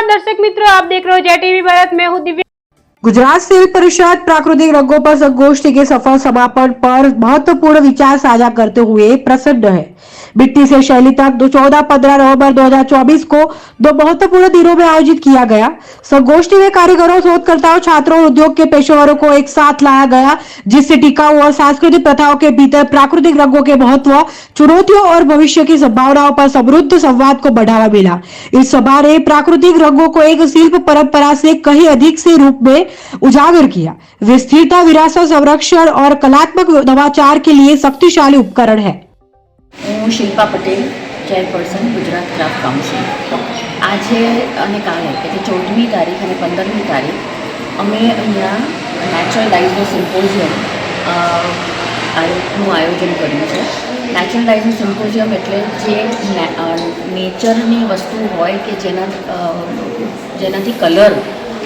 नमस्कार दर्शक मित्रों, आप देख रहे हो जय टीवी भारत। मैं हूँ दिव्या। गुजरात सिविल परिषद प्राकृतिक रंगों पर संगोष्ठी के सफल समापन पर महत्वपूर्ण विचार साझा करते हुए प्रसन्न है। मिट्टी से शैली तक 14-15 नवंबर 2024 को दो महत्वपूर्ण दिनों में आयोजित किया गया। संगोष्ठी में कारीगरों, शोधकर्ताओं, छात्रों और उद्योग के पेशेवरों को एक साथ लाया गया, जिससे टिकाऊ और सांस्कृतिक प्रथाओं के भीतर प्राकृतिक रंगों के महत्व, चुनौतियों और भविष्य की संभावनाओं पर समृद्ध संवाद को बढ़ावा मिला। इस सभा ने प्राकृतिक रंगों को एक शिल्प परंपरा से कहीं अधिक से रूप में उजागर किया। वे स्थिरता, विरासत, संरक्षण और कलात्मक नवाचार के लिए शक्तिशाली उपकरण है। હું Shilpa Patel, chairperson Gujarat craft council. આજે અને કાલે એટલે 14મી તારીખ અને 15મી તારીખ અમે અહીંયા નેચરલ ડાઇઝનો સિમ્પોઝિયમ નું આયોજન કર્યું છે। નેચરલ ડાઇઝનો સિમ્પોઝિયમ એટલે જે નેચરની વસ્તુ હોય કે જેનાથી કલર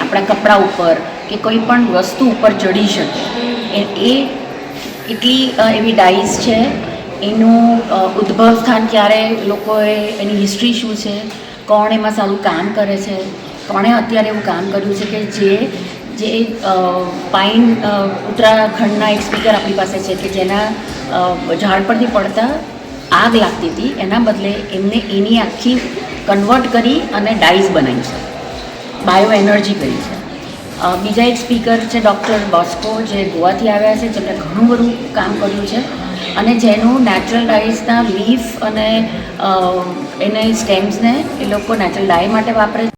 આપણા કપડા ઉપર કે કોઈ પણ વસ્તુ ઉપર ચડી શકે એ કેટલી એવી ડાઇઝ છે, એનું ઉદ્ભવ સ્થાન ક્યારે, લોકોએ એની હિસ્ટ્રી શું છે, કોણ એમાં સારું કામ કરે છે, કોણે અત્યારે એવું કામ કર્યું છે કે જે પાઇન ઉત્તરાખંડના એક સ્પીકર આપણી પાસે છે કે જેના ઝાડ પરથી પડતા આગ લાગતી હતી, એના બદલે એમને એની આખી કન્વર્ટ કરી અને ડાઇઝ બનાવી છે, બાયો એનર્જી કરી છે। બીજા એક સ્પીકર છે ડૉક્ટર બોસ્કો, જે ગોવાથી આવ્યા છે, જેમણે ઘણું બધું કામ કર્યું છે અને જેનું નેચરલ ડાઇઝના લીફ અને એના સ્ટેમ્સને એ લોકો નેચરલ ડાય માટે વાપરે છે।